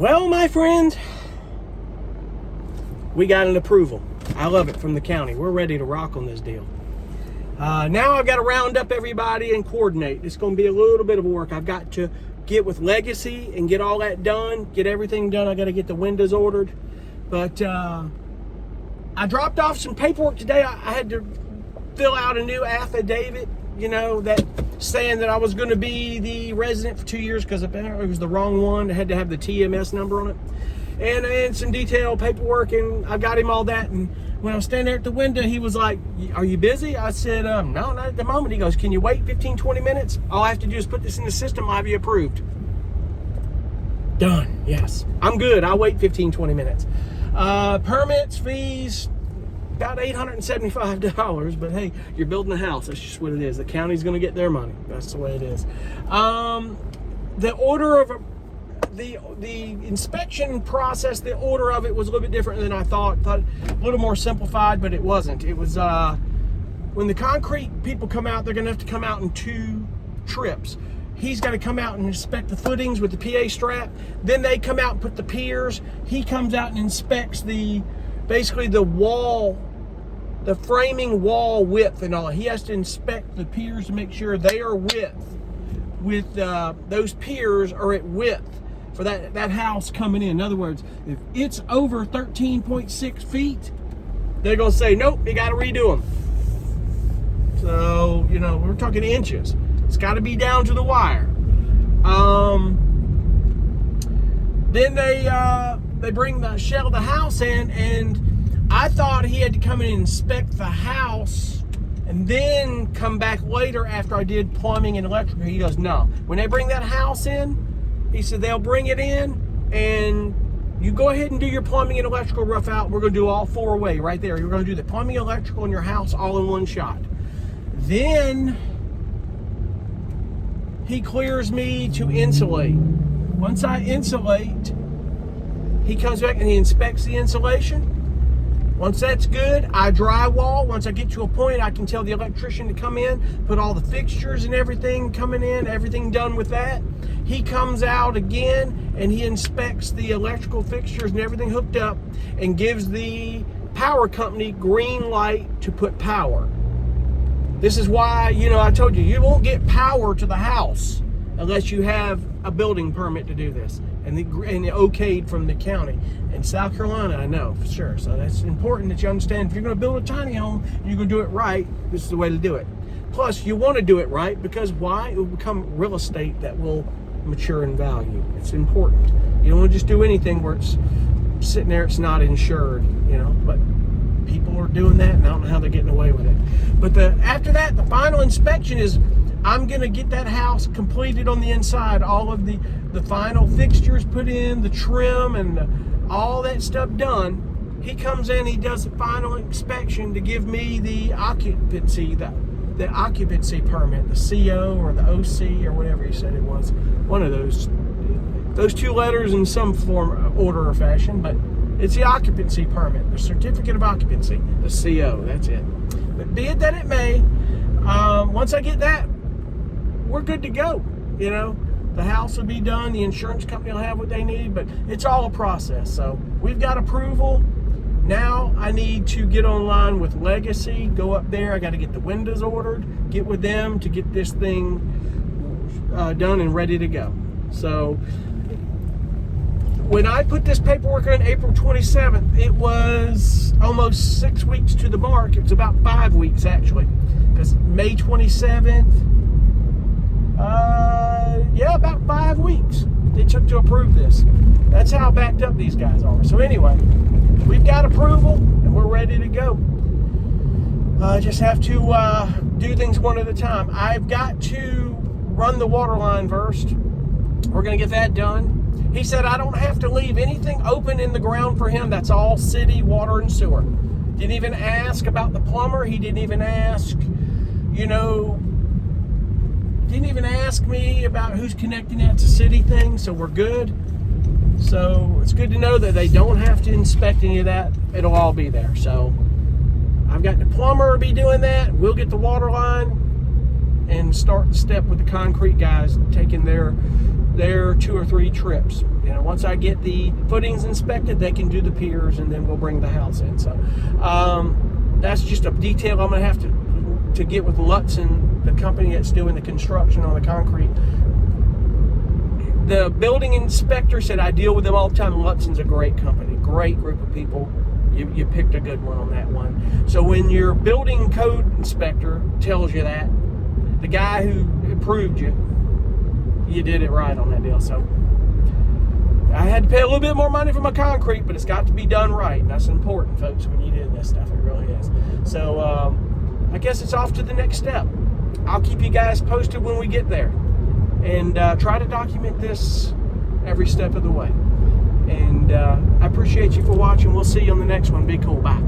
Well, my friends, we got an approval. I love it, from the county. We're ready to rock on this deal. Now I've got to round up everybody and coordinate. It's going to be a little bit of work. I've got to get with Legacy and get all that done, get everything done. I got to get the windows ordered. But I dropped off some paperwork today. I had to fill out a new affidavit, that saying that I was going to be the resident for 2 years because apparently it was the wrong one. It had to have the TMS number on it. And some detailed paperwork, and I got him all that. And when I was standing there at the window, he was like, "Are you busy?" I said, "No, not at the moment." He goes, "Can you wait 15, 20 minutes? All I have to do is put this in the system. I'll have you approved." Done. Yes. I'm good. I'll wait 15, 20 minutes. Permits, fees, about $875. But hey, you're building a house. That's just what it is. The county's going to get their money. That's the way it is. The order of the inspection process, the order of it was a little bit different than I thought a little more simplified, but it wasn't. It was when the concrete people come out, they're going to have to come out in 2 trips. He's got to come out and inspect the footings with the PA strap. Then they come out and put the piers. He comes out and inspects basically the wall, the framing wall width and all. He has to inspect the piers to make sure they are with those piers are at width for that house coming in. In other words, if it's over 13.6 feet, they're going to say, "Nope, you got to redo them." So, we're talking inches. It's got to be down to the wire. Then they bring the shell of the house in, and I thought he had to come in and inspect the house and then come back later after I did plumbing and electrical. He goes, "No. When they bring that house in," he said, "they'll bring it in and you go ahead and do your plumbing and electrical rough out. We're going to do all 4 away right there. You're going to do the plumbing, electrical, and your house all in one shot." Then he clears me to insulate. Once I insulate, he comes back and he inspects the insulation. Once that's good, I drywall. Once I get to a point, I can tell the electrician to come in, put all the fixtures and everything coming in, everything done with that. He comes out again and he inspects the electrical fixtures and everything hooked up and gives the power company green light to put power. This is why, I told you won't get power to the house unless you have a building permit to do this and the okayed from the county. In South Carolina, I know for sure. So that's important that you understand. If you're going to build a tiny home and you're going to do it right, this is the way to do it. Plus, you want to do it right because why? It will become real estate that will mature in value. It's important. You don't want to just do anything where it's sitting there, it's not insured, but people are doing that, and I don't know how they're getting away with it. But after that, the final inspection is I'm going to get that house completed on the inside, all of the final fixtures put in, the trim, and all that stuff done. He comes in, he does the final inspection to give me the occupancy, the occupancy permit, the CO or the OC or whatever he said it was. One of those 2 letters in some form, order or fashion, but it's the occupancy permit, the certificate of occupancy, the CO, that's it. But be it that it may, once I get that, we're good to go. The house will be done, the insurance company will have what they need, but it's all a process. So we've got approval. Now I need to get online with Legacy, go up there. I got to get the windows ordered, get with them to get this thing done and ready to go. So when I put this paperwork on April 27th, it was almost 6 weeks to the mark. It was about 5 weeks actually, because May 27th, about 5 weeks it took to approve this. That's how backed up these guys are. So anyway, we've got approval and we're ready to go. Just have to do things one at a time. I've got to run the water line first. We're going to get that done. He said I don't have to leave anything open in the ground for him. That's all city water and sewer. Didn't even ask about the plumber. He didn't even ask, didn't even ask me about who's connecting that to city things. So we're good. So it's good to know that they don't have to inspect any of that. It'll all be there. So I've got the plumber be doing that. We'll get the water line and start the step with the concrete guys taking their their 2 or 3 trips. You know, once I get the footings inspected, they can do the piers, and then we'll bring the house in. So that's just a detail I'm going to have to get with Lutzen, the company that's doing the construction on the concrete. The building inspector said I deal with them all the time. Lutzen's a great company, great group of people. You picked a good one on that one. So when your building code inspector tells you that, the guy who approved you, you did it right on that deal. So I had to pay a little bit more money for my concrete, but it's got to be done right. And that's important, folks, when you do this stuff. It really is. So I guess it's off to the next step. I'll keep you guys posted when we get there. And try to document this every step of the way. And I appreciate you for watching. We'll see you on the next one. Be cool. Bye.